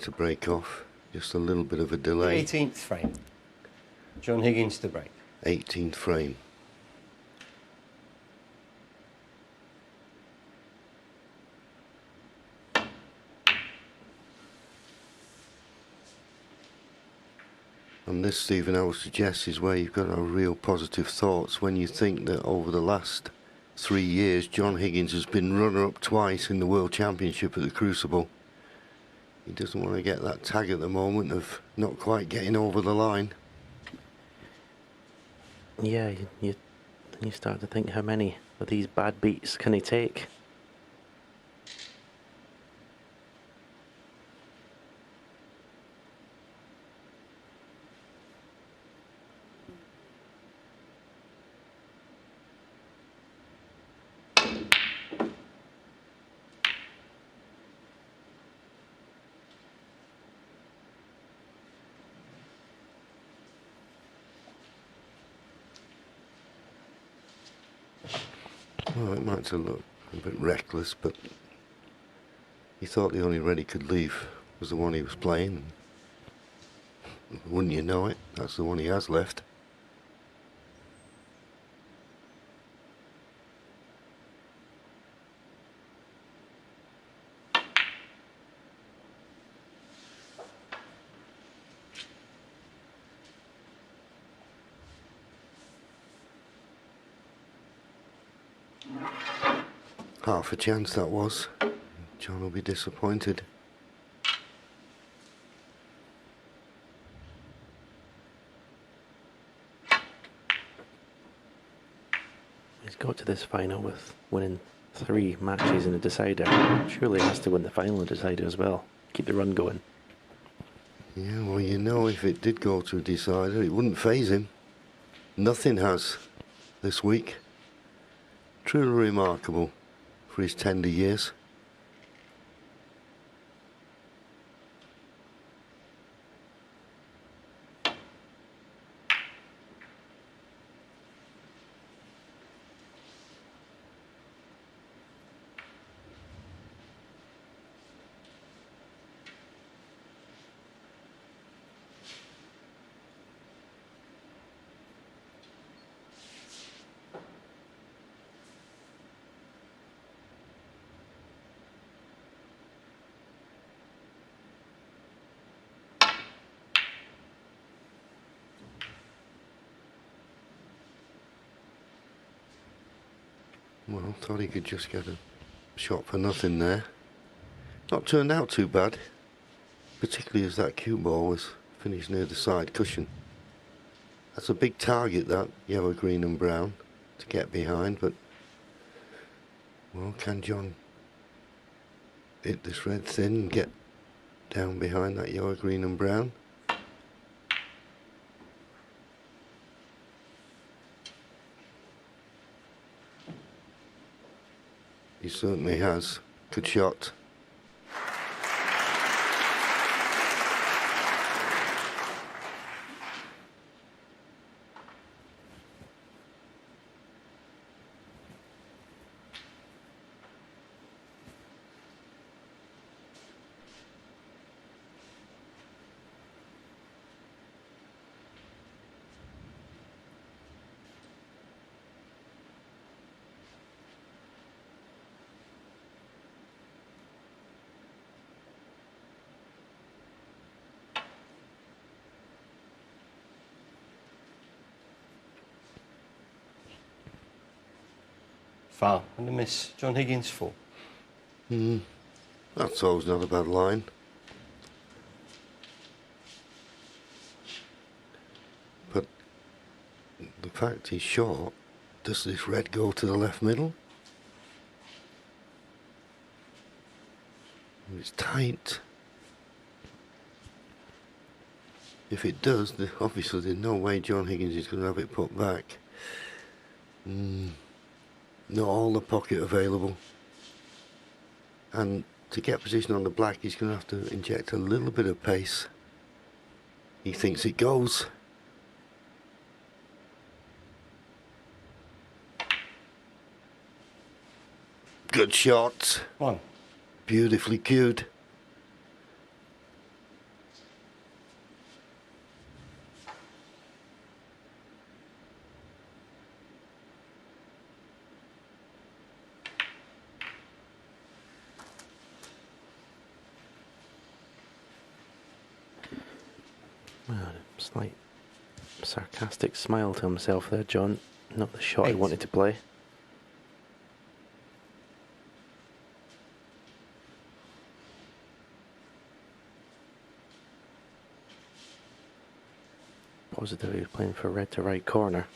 to break off. Just a little bit of a delay. 18th frame. John Higgins to break. 18th frame. And this, Stephen, I would suggest is where you've got to have real positive thoughts when you think that over the last 3 years, John Higgins has been runner-up twice in the World Championship at the Crucible. He doesn't want to get that tag at the moment of not quite getting over the line. Yeah, you start to think how many of these bad beats can he take? Well, it might have looked a bit reckless, but he thought the only red he could leave was the one he was playing. Wouldn't you know it, that's the one he has left. Half a chance that was. John will be disappointed. He's got to this final with winning 3 matches in a decider. Surely he has to win the final in a decider as well. Keep the run going. Yeah, well, you know, if it did go to a decider, it wouldn't faze him. Nothing has this week. Truly remarkable for his tender years. Well, thought he could just get a shot for nothing there. Not turned out too bad, particularly as that cue ball was finished near the side cushion. That's a big target, that yellow, green and brown, to get behind, but well, can John hit this red thin and get down behind that yellow, green and brown? He certainly has. Good shot. Foul and a miss. John Higgins 4. That's always not a bad line. But the fact he's short, does this red go to the left middle? It's tight. If it does, obviously there's no way John Higgins is going to have it put back. Not all the pocket available. And to get position on the black, he's going to have to inject a little bit of pace. He thinks it goes. Good shot. 1. Beautifully cued. Well, a slight sarcastic smile to himself there, John. Not the shot he 8. wanted to play. Positive he was playing for red to right corner.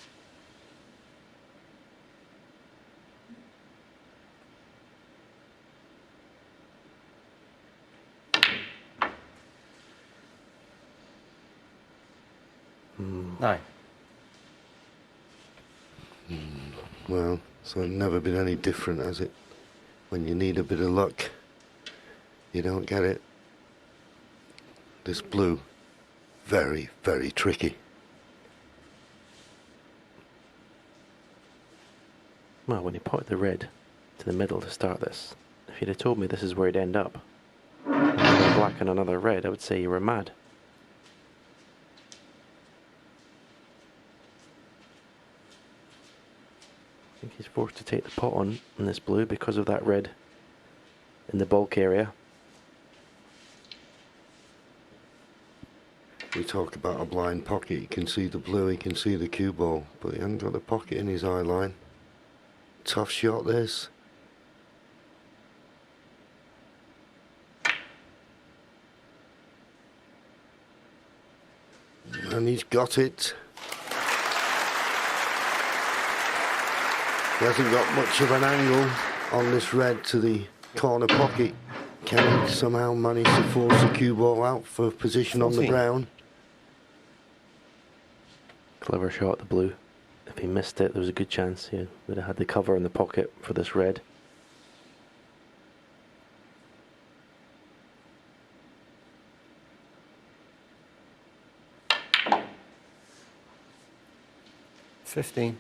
Nine. Well, so it's never been any different, has it? When you need a bit of luck, you don't get it. This blue, very, very tricky. Well, when he potted the red to the middle to start this, if you'd have told me this is where he'd end up, another black and another red, I would say you were mad. I think he's forced to take the pot on this blue because of that red in the bulk area. We talk about a blind pocket. You can see the blue, you can see the cue ball, but he hasn't got the pocket in his eye line. Tough shot, this. And he's got it. He hasn't got much of an angle on this red to the corner pocket. Can he somehow manage to force the cue ball out for position on the 14. brown? Clever shot, the blue. If he missed it, there was a good chance he would have had the cover in the pocket for this red. $15.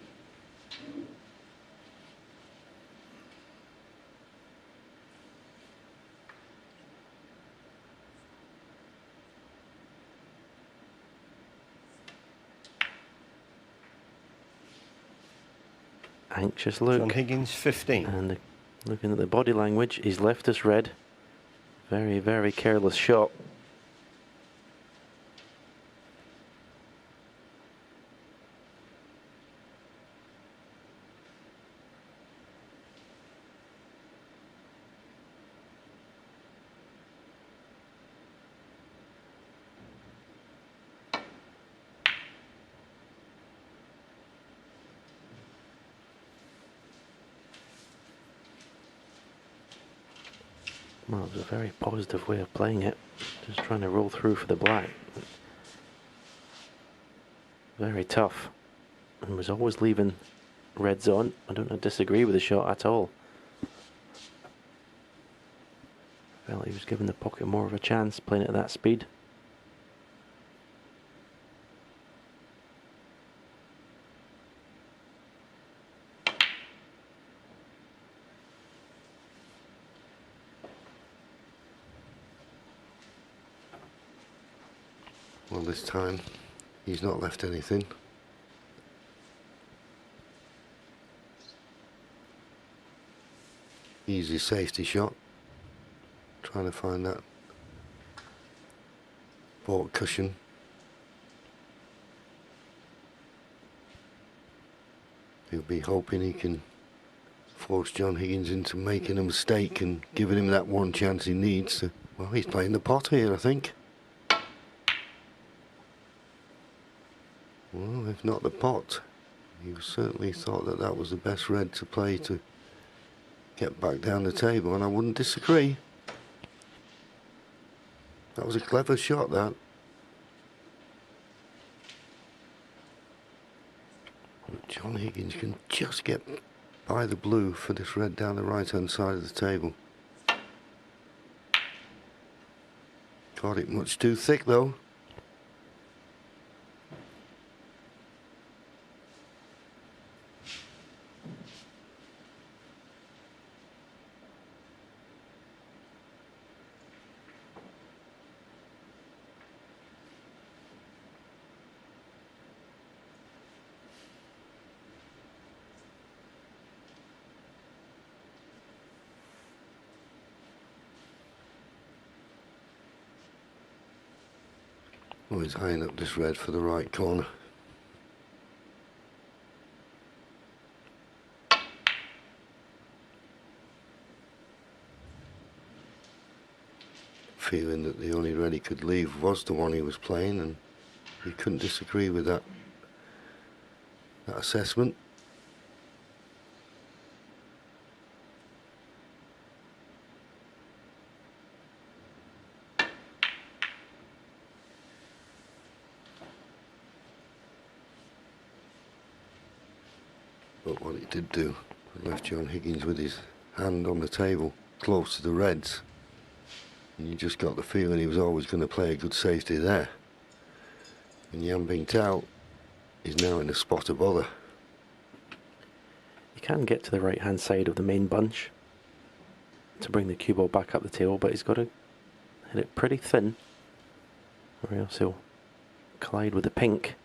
Anxious look. John Higgins, 15. And looking at the body language, he's left us red. Very, very careless shot. Well, it was a very positive way of playing it. Just trying to roll through for the black. Very tough. And was always leaving reds on. I don't disagree with the shot at all. Felt he was giving the pocket more of a chance playing it at that speed. Well, this time he's not left anything. Easy safety shot. Trying to find that ball cushion. He'll be hoping he can force John Higgins into making a mistake and giving him that one chance he needs to. Well, he's playing the pot here, I think. Well, if not the pot, he certainly thought that that was the best red to play to get back down the table, and I wouldn't disagree. That was a clever shot, that. John Higgins can just get by the blue for this red down the right-hand side of the table. Got it much too thick, though. Oh, he's eyeing up this red for the right corner. Feeling that the only red he could leave was the one he was playing, and he couldn't disagree with that assessment. But what it did do, it left John Higgins with his hand on the table, close to the reds. And you just got the feeling he was always going to play a good safety there. And Yan Bingtao is now in a spot of bother. He can get to the right hand side of the main bunch to bring the cue ball back up the table, but he's got to hit it pretty thin, or else he'll collide with the pink.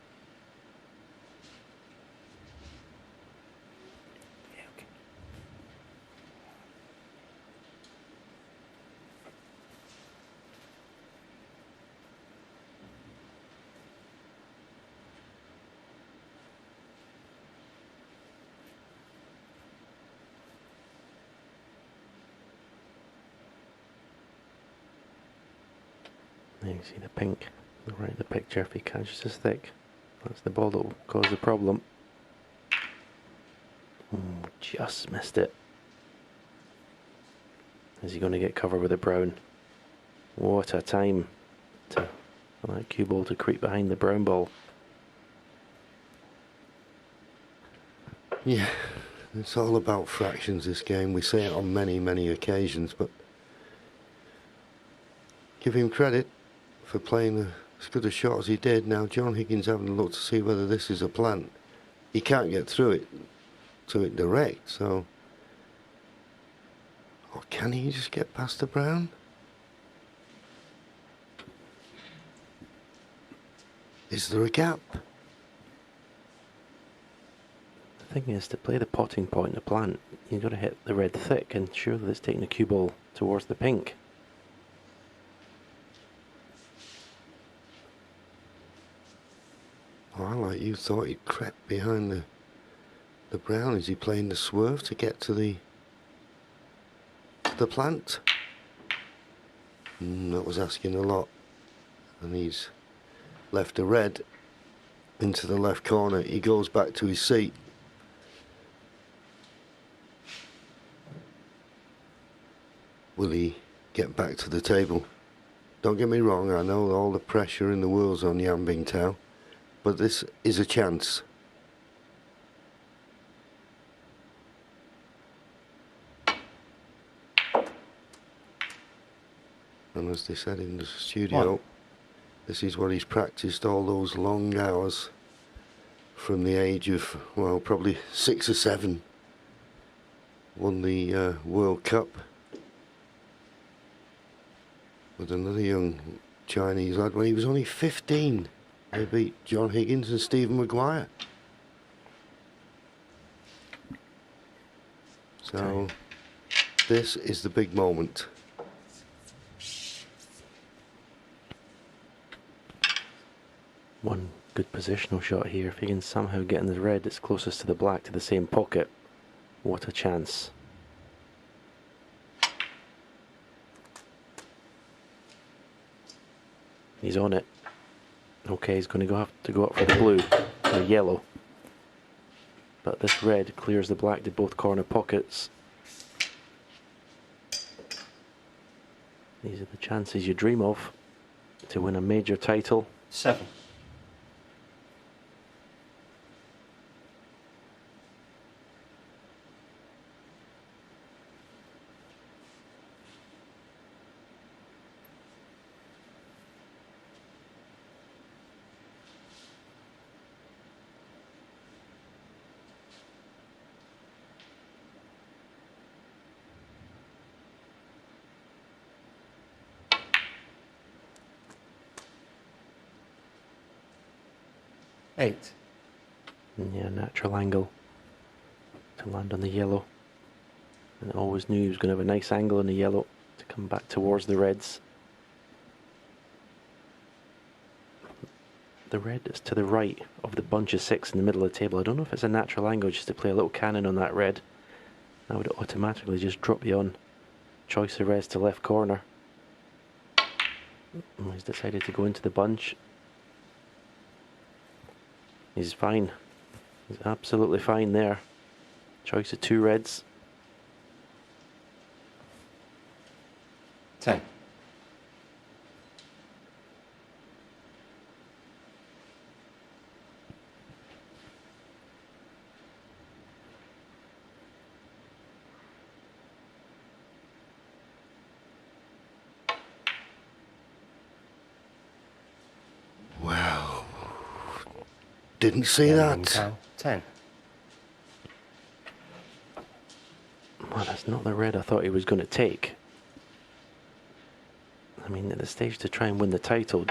There you see the pink right in the picture. If he catches this thick, that's the ball that will cause the problem. Just missed it. Is he going to get covered with a brown? What a time for that cue ball to creep behind the brown ball. Yeah, it's all about fractions, this game. We say it on many, many occasions, but give him credit for playing as good a shot as he did. Now John Higgins having a look to see whether this is a plant. He can't get through it to it direct, so... Or can he just get past the brown? Is there a gap? The thing is, to play the potting point in the plant, you've got to hit the red thick, and surely it's taking the cue ball towards the pink. Oh, I like you thought he'd crept behind the brown. Is he playing the swerve to get to the plant? That was asking a lot. And he's left a red into the left corner. He goes back to his seat. Will he get back to the table? Don't get me wrong, I know all the pressure in the world's on Yan Bingtao, but this is a chance. And as they said in the studio, this is what he's practiced all those long hours from the age of, well, probably 6 or 7. Won the World Cup with another young Chinese lad when he was only 15. They beat John Higgins and Stephen Maguire. So this is the big moment. One good positional shot here. If he can somehow get in the red, it's closest to the black, to the same pocket. What a chance. He's on it. Okay, he's going to have to go up for the blue, or yellow. But this red clears the black to both corner pockets. These are the chances you dream of to win a major title. 7. Eight. Yeah, natural angle to land on the yellow. And I always knew he was going to have a nice angle on the yellow to come back towards the reds. The red is to the right of the bunch of 6 in the middle of the table. I don't know if it's a natural angle just to play a little cannon on that red. That would automatically just drop you on. Choice of reds to left corner. He's decided to go into the bunch. He's fine. He's absolutely fine there. Choice of 2 reds. 10. Wow. Didn't see Yan that. Bingtao, 10. Well, that's not the red I thought he was going to take. I mean, at the stage to try and win the title,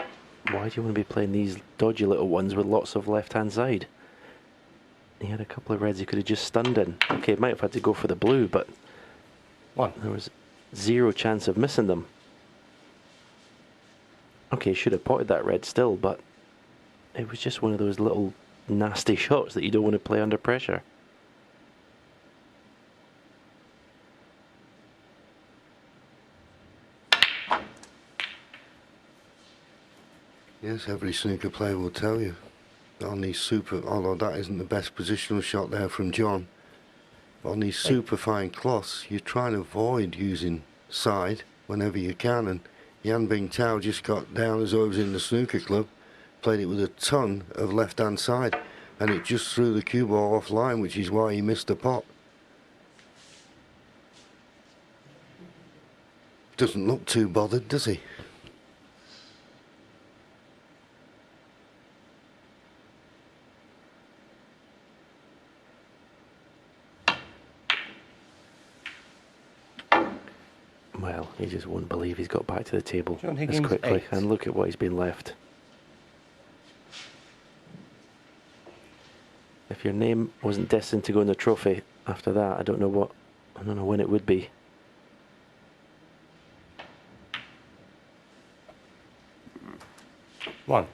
why do you want to be playing these dodgy little ones with lots of left-hand side? He had a couple of reds he could have just stunned in. Okay, might have had to go for the blue, but 1. there was 0 chance of missing them. Okay, should have potted that red still, but it was just one of those little nasty shots that you don't want to play under pressure. Yes, every snooker player will tell you. On these although that isn't the best positional shot there from John, but on these super fine cloths, you try and avoid using side whenever you can, and Yan Bingtao just got down as though he was in the snooker club, played it with a ton of left-hand side, and it just threw the cue ball offline, which is why he missed the pot. Doesn't look too bothered, does he? Well, he just won't believe he's got back to the table John this Higgins, quickly. 8. And look at what he's been left. If your name wasn't destined to go in the trophy after that, I don't know when it would be. One.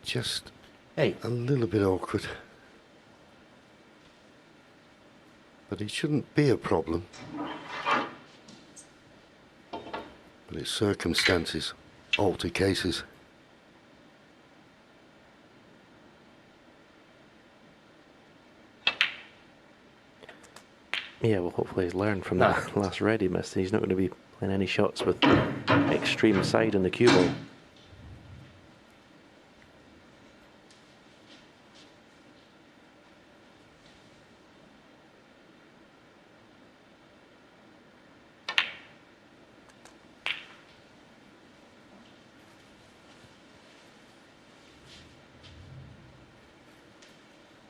Just 8. a little bit awkward. But it shouldn't be a problem. But its circumstances alter cases. Yeah, well, hopefully he's learned from that last red he missed. He's not going to be playing any shots with extreme side in the cue ball.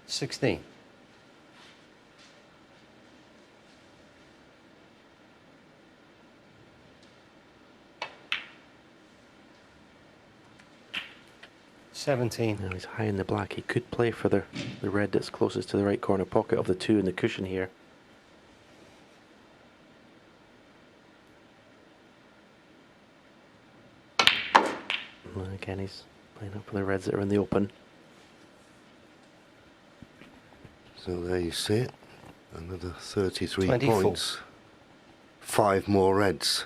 Sixteen. Now he's high in the black. He could play for the red that's closest to the right corner pocket of the 2 in the cushion here. And again, he's playing up for the reds that are in the open. So there you see it. Another 33 24. points. 5 more reds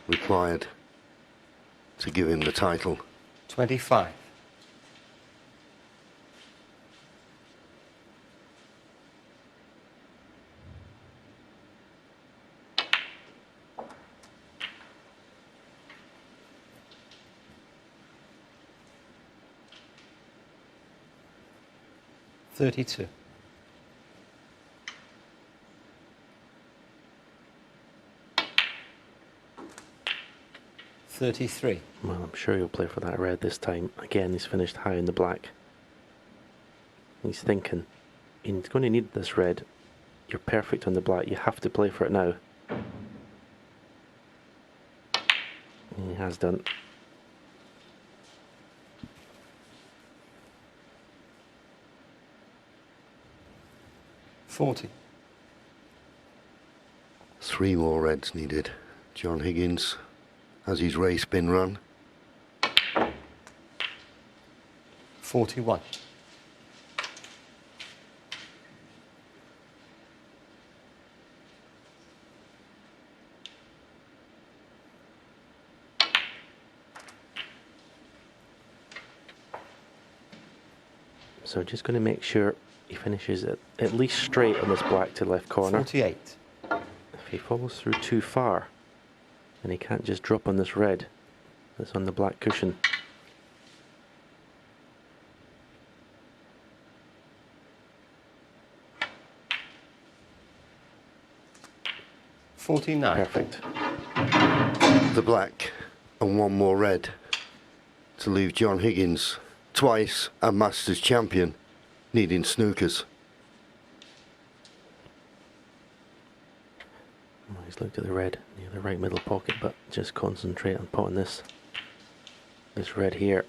required to give him the title. 25. $32. $33. Well, I'm sure he'll play for that red this time. Again, he's finished high in the black. He's thinking, he's going to need this red. You're perfect on the black. You have to play for it now. And he has done. $40. 3 more reds needed. John Higgins has his race been run. 41. So just going to make sure he finishes at least straight on this black to left corner. 48. If he falls through too far, then he can't just drop on this red that's on the black cushion. $49. Perfect. The black and 1 more red to leave John Higgins, twice a Masters champion, needing snookers. Well, he's looked at the red near the right middle pocket, but just concentrate on potting this red here.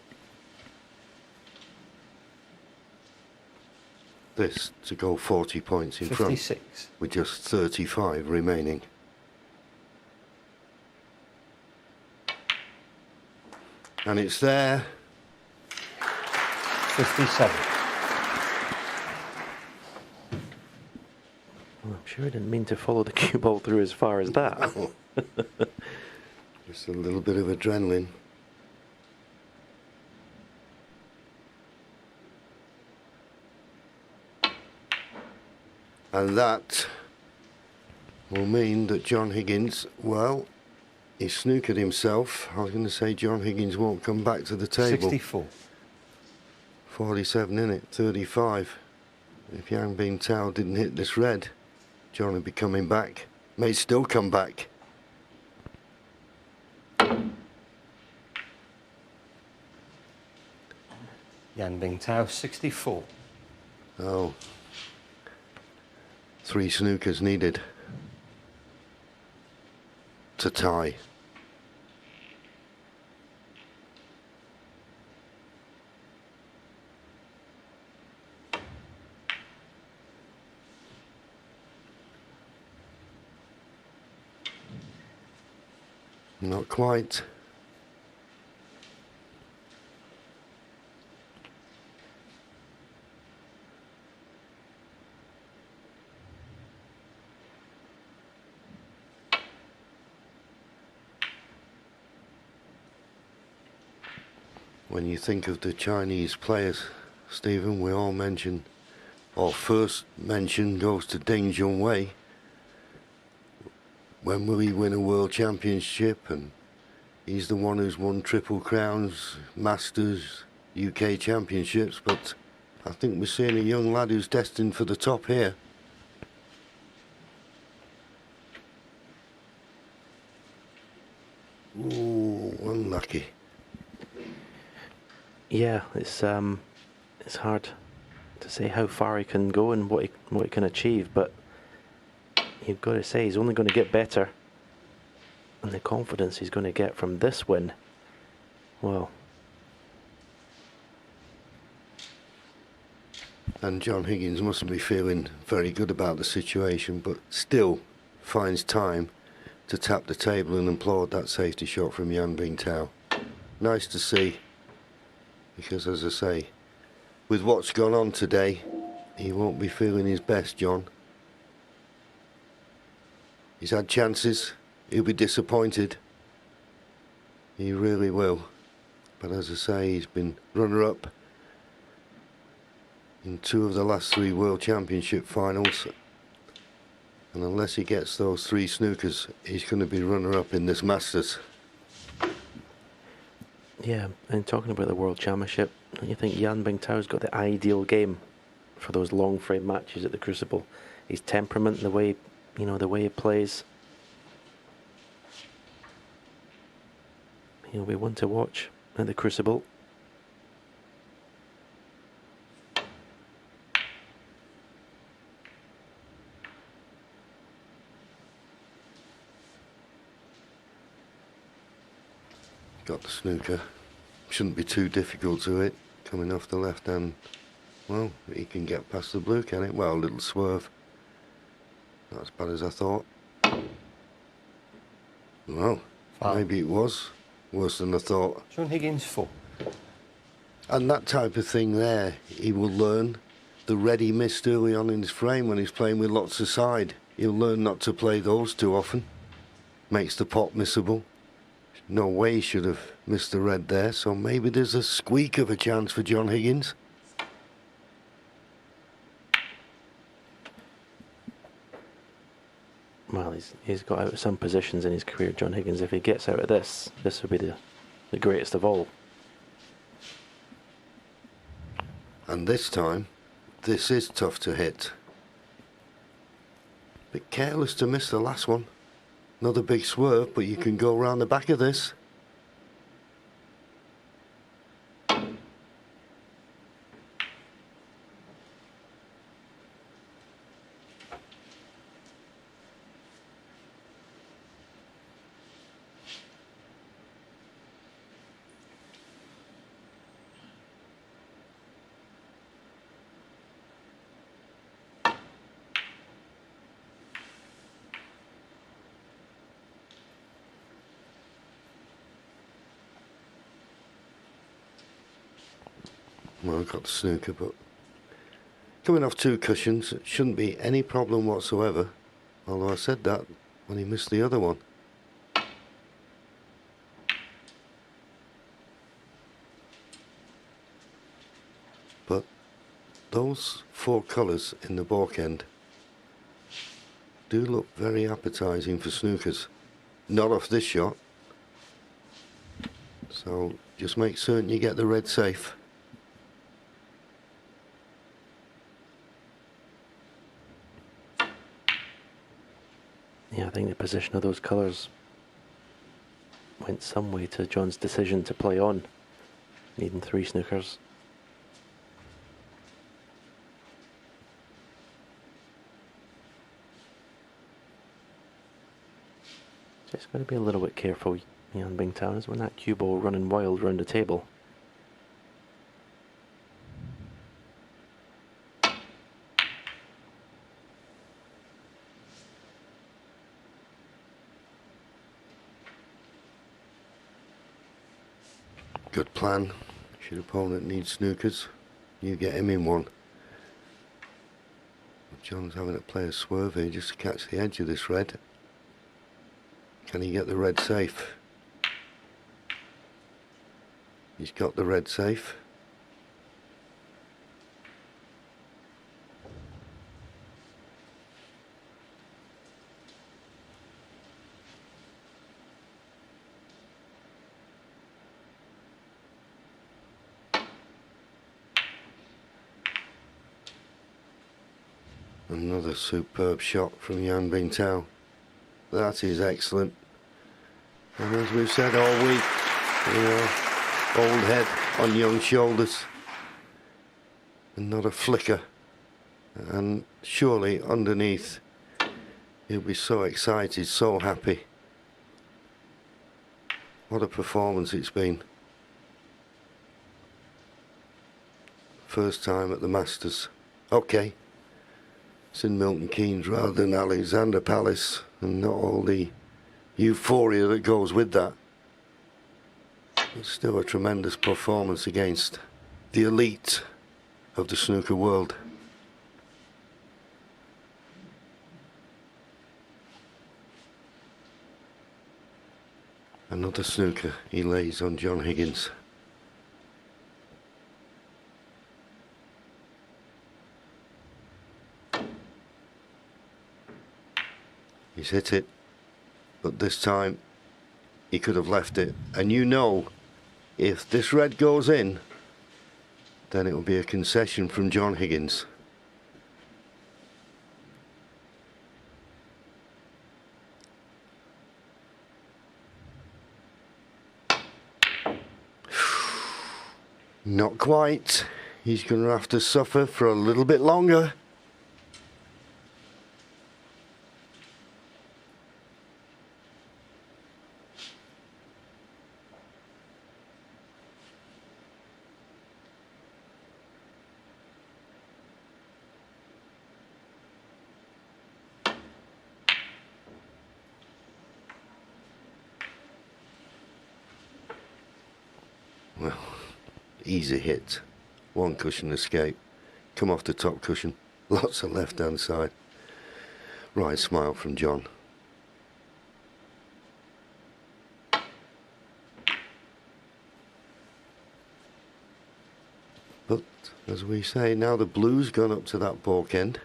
This to go 40 points in 56. front with just 35 remaining. And it's there. 57. Well, I'm sure he didn't mean to follow the cue ball through as far as that. Oh. Just a little bit of adrenaline. And that will mean that John Higgins, well, he snookered himself. I was going to say John Higgins won't come back to the table. 64. 47 in it, 35. If Yan Bingtao didn't hit this red, John would be coming back. May still come back. Yan Bingtao, 64. Oh. 3 snookers needed to tie. Not quite. When you think of the Chinese players, Stephen, we all mention, or first mention goes to Deng Junhui. When will he win a world championship? And he's the one who's won Triple Crowns, Masters, UK championships. But I think we're seeing a young lad who's destined for the top here. Ooh, unlucky. Yeah, it's hard to say how far he can go and what he can achieve, but you've got to say he's only going to get better, and the confidence he's going to get from this win, well. And John Higgins mustn't be feeling very good about the situation, but still finds time to tap the table and applaud that safety shot from Yan Bingtao. Nice to see, because as I say, with what's gone on today, he won't be feeling his best, John. He's had chances, he'll be disappointed. He really will. But as I say, he's been runner-up in 2 of the last 3 World Championship finals. And unless he gets those 3 snookers, he's going to be runner-up in this Masters. Yeah, and talking about the World Championship, don't you think Yan Bingtao's got the ideal game for those long frame matches at the Crucible? His temperament, the way he plays. He'll be one to watch at the Crucible. got the snooker. Shouldn't be too difficult to hit. Coming off the left hand. Well, he can get past the blue, can it? Well, a little swerve. Not as bad as I thought. Well, maybe it was worse than I thought. Shaun Higgins 4. And that type of thing there, he will learn. The red he missed early on in his frame when he's playing with lots of side. He'll learn not to play those too often. Makes the pot missable. No way he should have missed the red there, so maybe there's a squeak of a chance for John Higgins. Well, he's got out of some positions in his career, John Higgins. If he gets out of this will be the greatest of all. And this time, this is tough to hit. Bit careless to miss the last one. Another big swerve, but you can go around the back of this. Well, I've got the snooker, but coming off 2 cushions, it shouldn't be any problem whatsoever. Although I said that when he missed the other one. But those 4 colours in the baulk end do look very appetising for snookers. Not off this shot. So just make certain you get the red safe. Yeah, I think the position of those colours went some way to John's decision to play on, needing 3 snookers. Just got to be a little bit careful, Yan Bingtao, is when that cue ball running wild round the table. Good plan. Should opponent needs snookers, you get him in one. John's having to play a swerve here just to catch the edge of this red. Can he get the red safe? He's got the red safe. Another superb shot from Yan Bingtao. That is excellent. And as we've said all week, old head on young shoulders. And not a flicker. And surely underneath, he'll be so excited, so happy. What a performance it's been. First time at the Masters. Okay. It's in Milton Keynes rather than Alexander Palace, and not all the euphoria that goes with that. It's still a tremendous performance against the elite of the snooker world. Another snooker he lays on John Higgins. He's hit it, but this time he could have left it. And you know, if this red goes in, then it will be a concession from John Higgins. Not quite. He's going to have to suffer for a little bit longer. easy hit. One cushion escape. Come off the top cushion. Lots of left-hand side. Right smile from John. But, as we say, now the blue's gone up to that balk end.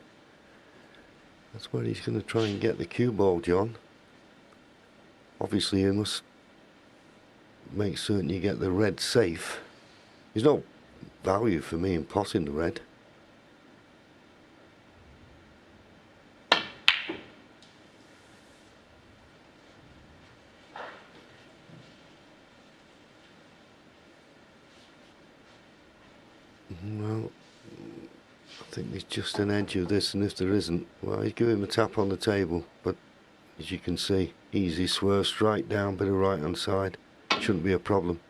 That's where he's going to try and get the cue ball, John. Obviously, you must make certain you get the red safe. There's no value for me in potting the red. Well, I think there's just an edge of this, and if there isn't, well, he's giving him a tap on the table. But as you can see, easy swerve, strike down, bit of right hand side. Shouldn't be a problem.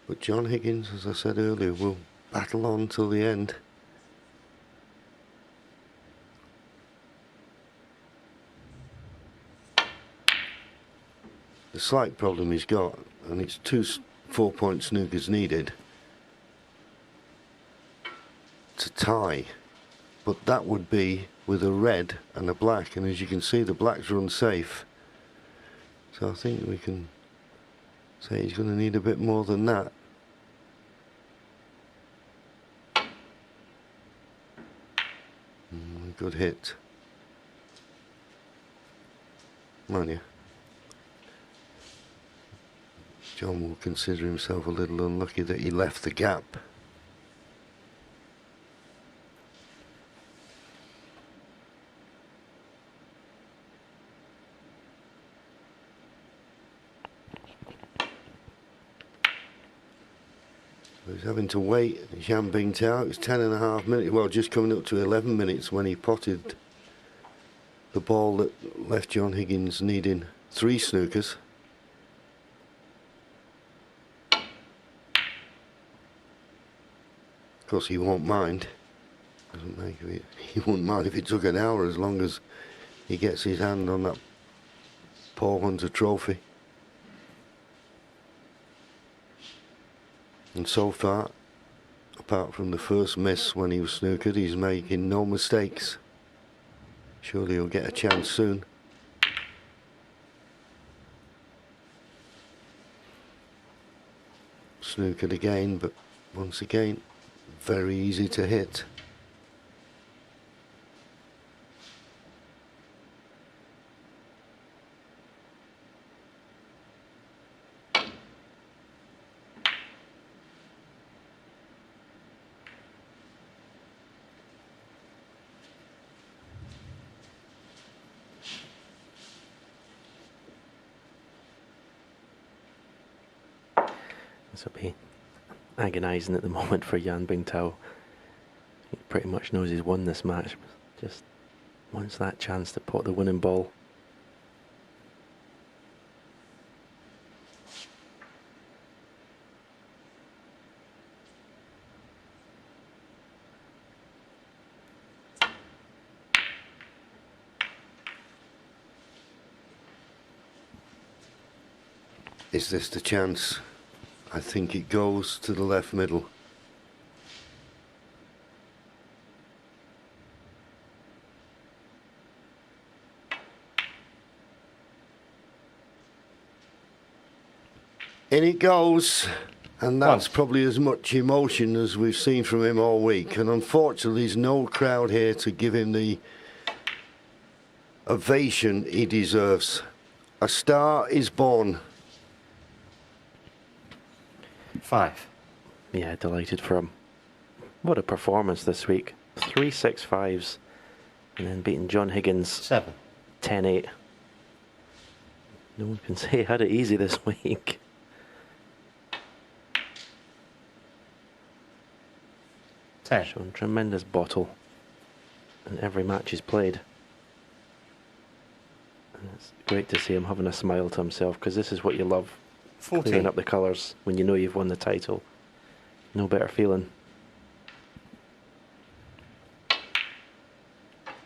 But John Higgins, as I said earlier, will battle on till the end. The slight problem he's got, and it's 2 4-point snookers needed to tie, but that would be with a red and a black, and as you can see, the blacks run safe. So I think we can say he's going to need a bit more than that. Good hit. Mind you, John will consider himself a little unlucky that he left the gap. So he's having to wait. Yan Bingtao, it's 10.5 minutes, well, just coming up to 11 minutes when he potted the ball that left John Higgins needing 3 snookers. Of course, he won't mind. Doesn't make it. He won't mind if it took an hour, as long as he gets his hand on that Paul Hunter trophy. And so far, apart from the first miss when he was snookered, he's making no mistakes. Surely he'll get a chance soon. Snookered again, but once again, very easy to hit. This will be agonising at the moment for Yan Bingtao. He pretty much knows he's won this match. Just wants that chance to pot the winning ball. Is this the chance? I think it goes to the left middle. In it goes, and that's probably as much emotion as we've seen from him all week. And unfortunately, there's no crowd here to give him the ovation he deserves. A star is born. 5. Yeah, delighted for him. What a performance this week. 3 6-5s, and then beating John Higgins 7. 10-8. No one can say he had it easy this week. Shown tremendous bottle in every match he's played. And it's great to see him having a smile to himself, because this is what you love. 14. Clearing up the colours when you know you've won the title. No better feeling.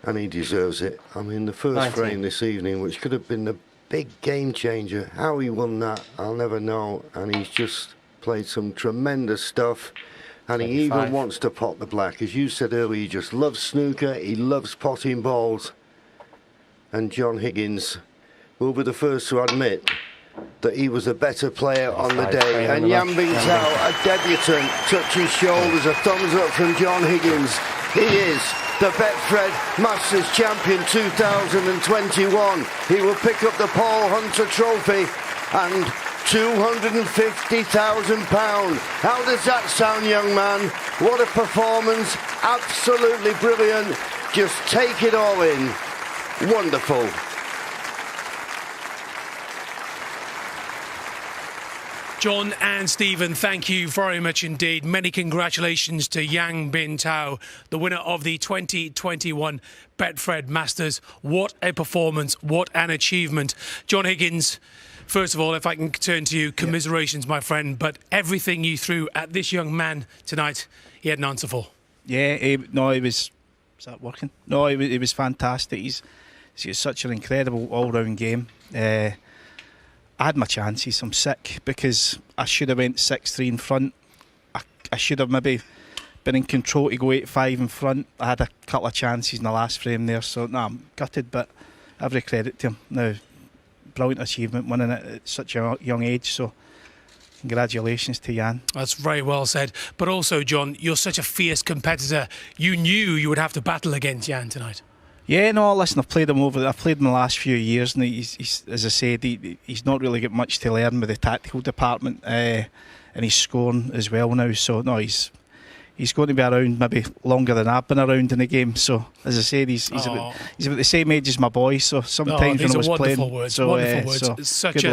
and he deserves it. I mean, the first 19. frame this evening, which could have been the big game changer, how he won that, I'll never know. And he's just played some tremendous stuff. And 25. He even wants to pot the black. As you said earlier, he just loves snooker, he loves potting balls. And John Higgins will be the first to admit that he was a better player on the day. And Yan Bingtao, a debutant, touches shoulders, a thumbs up from John Higgins. He is the Betfred Masters Champion 2021. He will pick up the Paul Hunter Trophy and £250,000. How does that sound, young man? What a performance. Absolutely brilliant. Just take it all in. Wonderful. John and Stephen, thank you very much indeed. Many congratulations to Yan Bingtao, the winner of the 2021 Betfred Masters. What a performance, what an achievement. John Higgins, first of all, if I can turn to you, commiserations, my friend, but everything you threw at this young man tonight, he had an answer for. Yeah, it was that working? No, it was fantastic. He's got such an incredible all-round game. I had my chances. I'm sick because I should have went 6-3 in front. I should have maybe been in control to go 8-5 in front. I had a couple of chances in the last frame there, so no, I'm gutted, but every credit to him. No, brilliant achievement, winning it at such a young age, so congratulations to Yan. That's very well said. But also, John, you're such a fierce competitor. You knew you would have to battle against Yan tonight. Yeah, no, listen, I've played him the last few years, and he's as I said, he's not really got much to learn with the tactical department, and he's scoring as well now. So no, he's going to be around maybe longer than I've been around in the game. So as I said, he's about the same age as my boy. So sometimes when I was playing, words. So, wonderful words. So Such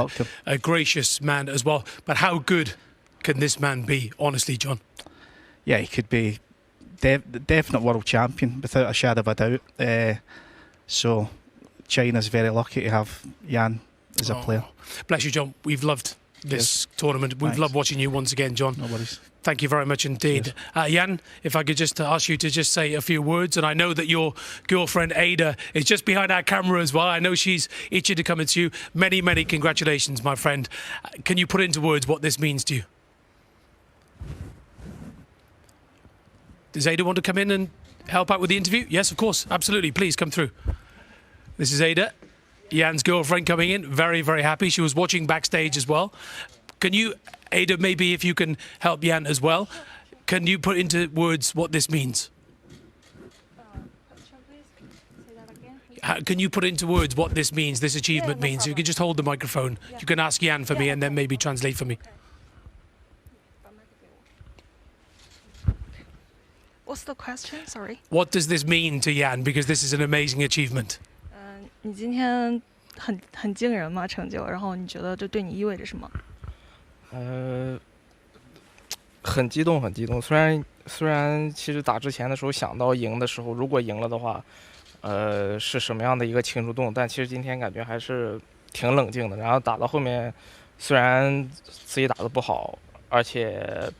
a gracious man as well. But how good can this man be, honestly, John? Yeah, he could be. Definite world champion without a shadow of a doubt. So China's very lucky to have Yan as a player. Bless you, John. We've loved this tournament. We've loved watching you once again, John. No worries. Thank you very much indeed. Yan, if I could just ask you to just say a few words, and I know that your girlfriend Ada is just behind our camera as well. I know she's itching to come into you. Many, many congratulations, my friend. Can you put into words what this means to you? Does Ada want to come in and help out with the interview? Yes, of course. Absolutely. Please come through. This is Ada, Yan's girlfriend, coming in. Very, very happy. She was watching backstage as well. Can you, Ada, maybe if you can help Yan as well, can you put into words what this means? Can you put into words what this means, this achievement means? You can just hold the microphone. You can ask Yan for me and then maybe translate for me. What's the question? Sorry. What does this mean to Yan? Because this is an amazing achievement. 你今天很惊人嘛成就，然后你觉得这对你意味着什么？很激动，很激动。虽然其实打之前的时候想到赢的时候，如果赢了的话，是什么样的一个庆祝动，但其实今天感觉还是挺冷静的。然后打到后面，虽然自己打得不好，而且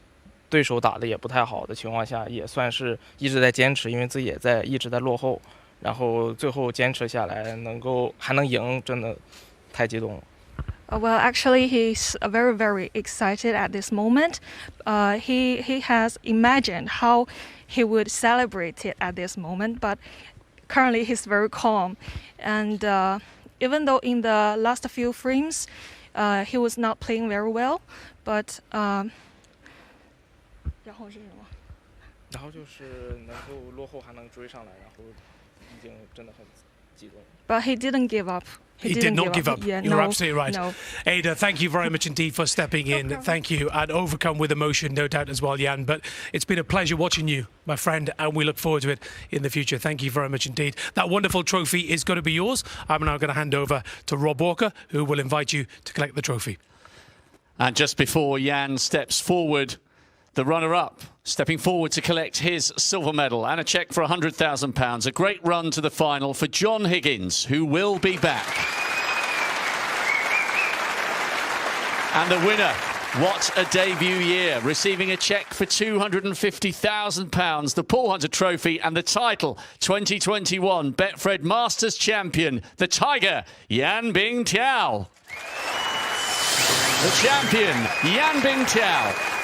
对手打得也不太好的情况下，也算是一直在坚持，因为自己也一直在落后，然后最后坚持下来，还能赢，真的太激动了。Well, actually, he's very, very excited at this moment. He has imagined how he would celebrate it at this moment, but currently he's very calm. And even though in the last few frames, he was not playing very well, but 然后是什么？然后就是能够落后还能追上来，然后已经真的很激动。But he didn't give up. He did not give up. Yeah, You're absolutely right. No. Ada, thank you very much indeed for stepping in. Thank you. And overcome with emotion, no doubt, as well, Yan. But it's been a pleasure watching you, my friend, and we look forward to it in the future. Thank you very much indeed. That wonderful trophy is going to be yours. I'm now going to hand over to Rob Walker, who will invite you to collect the trophy. And just before Yan steps forward, the runner-up stepping forward to collect his silver medal and a cheque for £100,000. A great run to the final for John Higgins, who will be back. And the winner What a debut year, receiving a cheque for £250,000, the Paul Hunter Trophy and the title 2021 Betfred Masters Champion, the Tiger, Yan Bingtao. The champion, Yan Bingtao.